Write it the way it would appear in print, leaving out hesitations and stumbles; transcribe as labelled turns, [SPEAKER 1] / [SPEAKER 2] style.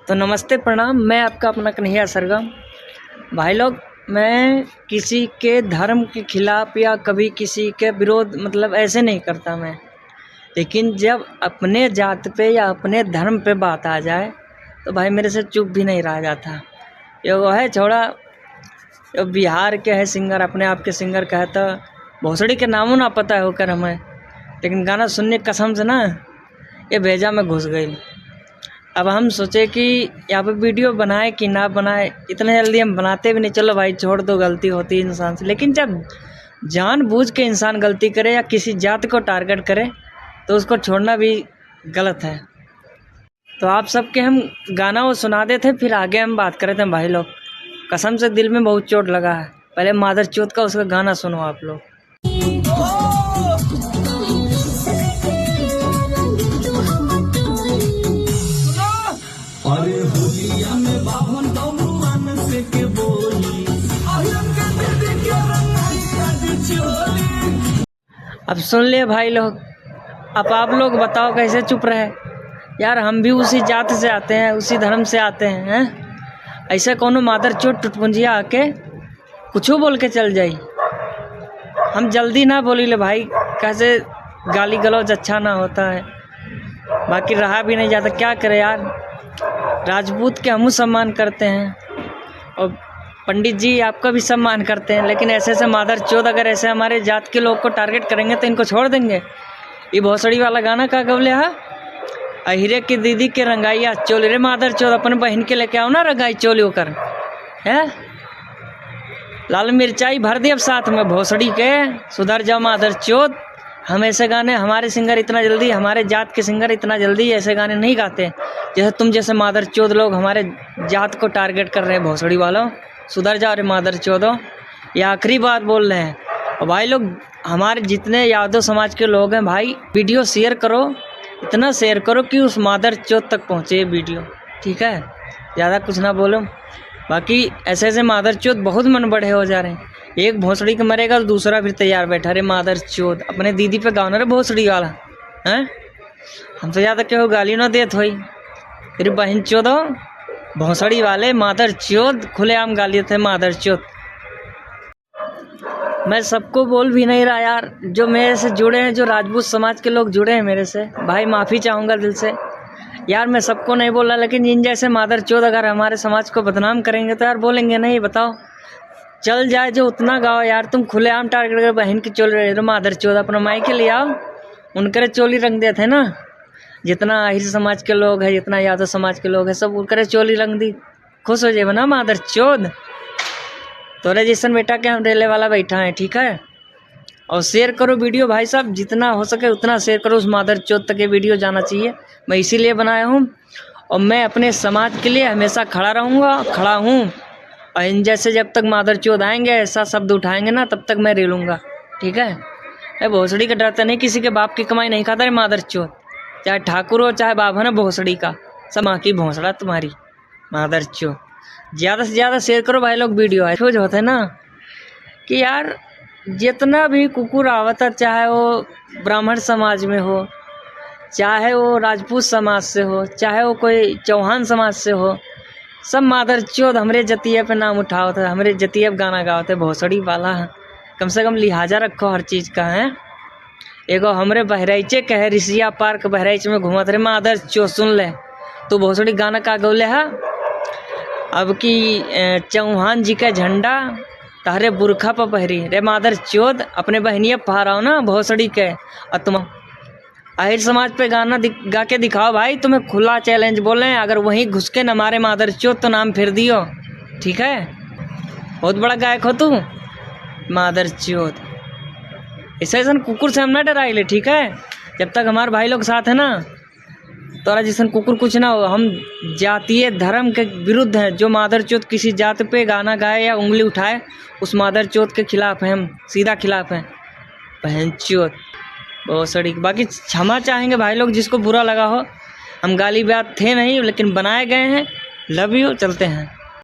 [SPEAKER 1] तो नमस्ते प्रणाम, मैं आपका अपना कन्हैया सरगम। भाई लोग, मैं किसी के धर्म के खिलाफ़ या कभी किसी के विरोध ऐसे नहीं करता मैं। लेकिन जब अपने जात पे या अपने धर्म पे बात आ जाए तो भाई मेरे से चुप भी नहीं रहा जाता। ये वो है छोड़ा, ये बिहार के है सिंगर, अपने आप के सिंगर कहता भोसड़ी के नामों ना पता होकर हमें, लेकिन गाना सुनने कसम से ना ये भेजा में घुस गई। अब हम सोचे कि यहाँ पे वीडियो बनाए कि ना बनाए, इतने जल्दी हम बनाते भी नहीं। चलो भाई छोड़ दो, गलती होती है इंसान से। लेकिन जब जानबूझ के इंसान गलती करे या किसी जात को टारगेट करे तो उसको छोड़ना भी गलत है। तो आप सबके हम गाना वो सुना देते, फिर आगे हम बात करे थे। भाई लोग कसम से दिल में बहुत चोट लगा है। पहले मादर चौथ का उसका गाना सुनो आप लोग।
[SPEAKER 2] अरे होलिया में बाभन मन से के बोली,
[SPEAKER 1] अब सुन ले भाई लोग। अब आप लोग बताओ कैसे चुप रहे यार। हम भी उसी जात से आते हैं, उसी धर्म से आते हैं। ऐसे कोनो मादर चोट टुटपुंजिया आके कुछ बोल के चल जाई। हम जल्दी ना बोली ले भाई, कैसे गाली गलौज अच्छा ना होता है। बाकी रहा भी नहीं जाता, क्या करे यार। राजपूत के हमू सम्मान करते हैं और पंडित जी आपका भी सम्मान करते हैं, लेकिन ऐसे ऐसे मादर चौथ अगर ऐसे हमारे जात के लोग को टारगेट करेंगे तो इनको छोड़ देंगे। ये भोसड़ी वाला गाना का गवले है, अहिरे की दीदी के रंगाइया चोली रे मादर चौथ, अपने बहन के लेके आओ ना रंगाई चोली होकर है। लाल मिर्चाई भर दी अब साथ में भोसड़ी के, सुधर जाओ मादर चौथ। हम ऐसे गाने, हमारे सिंगर इतना जल्दी, हमारे जात के सिंगर इतना जल्दी ऐसे गाने नहीं गाते जैसे तुम जैसे मादर चौथ लोग हमारे जात को टारगेट कर रहे हैं। भोसड़ी वालों सुधर जाओ रे मादर चौथों, ये आखिरी बात बोल रहे हैं। और भाई लोग, हमारे जितने यादव समाज के लोग हैं भाई, वीडियो शेयर करो, इतना शेयर करो कि उस मादर चौथ तक पहुँचे वीडियो, ठीक है। ज़्यादा कुछ ना बोलो। बाकी ऐसे ऐसे मादर चौथ बहुत मन बड़े हो जा रहे हैं। एक भोसड़ी के मरेगा तो दूसरा फिर तैयार बैठा रे मादर चौथ। अपने दीदी पे गाना रे भोसड़ी वाला हैं। हमसे ज़्यादा क्यों गाली ना देत होई फिर बहन चौदो भोसड़ी वाले मादर चौथ खुलेआम गाली थे मादर चौथ। मैं सबको बोल भी नहीं रहा यार, जो मेरे से जुड़े हैं, जो राजपूत समाज के लोग जुड़े हैं मेरे से, भाई माफ़ी चाहूँगा दिल से यार। मैं सबको नहीं बोल रहा, लेकिन इन जैसे मादर चौथ अगर हमारे समाज को बदनाम करेंगे तो यार बोलेंगे नहीं। बताओ, चल जाए जो उतना गाओ यार। तुम खुलेआम टारगेट कर बहन की चोली रहे मादर चौथ, अपना माई के लिए आओ, उनके चोली रंग देते हैं ना। जितना आहिर समाज के लोग हैं, जितना यादव समाज के लोग हैं, सब उनके चोली रंग दी, खुश हो जाए ना मादर चौथ। तोरे जैसन बेटा के हम रेले वाला बैठा है, ठीक है। और शेयर करो वीडियो भाई साहब, जितना हो सके उतना शेयर करो। उस मादर चौथ तक ये वीडियो जाना चाहिए। मैं इसीलिए बनाया हूँ और मैं अपने समाज के लिए हमेशा खड़ा रहूँगा, खड़ा हूँ। और इन जैसे जब तक मादर चौथ आएंगे, ऐसा शब्द उठाएंगे ना, तब तक मैं रेलूँगा, ठीक है। मैं भोसड़ी का डरता नहीं, किसी के बाप की कमाई नहीं खाता है मादर चौथ। चाहे ठाकुर हो चाहे बाबा ना, भोसड़ी का सब माँ की भोसड़ा तुम्हारी मादर चौथ। ज़्यादा से ज़्यादा शेयर करो भाई लोग वीडियो। ऐसे जो होता है ना कि यार जितना भी कुकुर आवता, चाहे वो ब्राह्मण समाज में हो, चाहे वो राजपूत समाज से हो, चाहे वो कोई चौहान समाज से हो, सब मादर चौथ हमरे जतिया पे नाम उठाओ थे, हमरे जतिया पे गाना गाओ थे। भोसड़ी वाला कम से कम लिहाजा रखो हर चीज़ का है। एगो हमरे बहराइचे कहे रिसिया पार्क बहराइच में घूमत रे मादर चौथ, सुन ले तो भोसड़ी गाना का गौले है। अब की चौहान जी का झंडा तारे बुरखा पर पहरी रे मादर चौथ, अपने बहनिया पहराओ ना भोसड़ी के। और तुम आहिर समाज पे गाना गा के दिखाओ भाई। तुम्हें खुला चैलेंज बोले, अगर वहीं घुस के न मारे मादर चौथ तो नाम फिर दियो, ठीक है। बहुत बड़ा गायक हो तू मादर चौथ। ऐसे ऐसा कुकुर से हम ना डराई ले, ठीक है। जब तक हमारे भाई लोग साथ है ना, तोरा जैसा कुकुर कुछ ना हो। हम जातीय धर्म के विरुद्ध हैं। जो मादर चौथ किसी जात पे गाना गाए या उंगली उठाए, उस मादर चौथ के खिलाफ हैं हम, सीधा खिलाफ हैं बहन चौथ भोसड़ी। बाकी क्षमा चाहेंगे भाई लोग जिसको बुरा लगा हो। हम गाली बात थे नहीं, लेकिन बनाए गए हैं। लव यू, चलते हैं।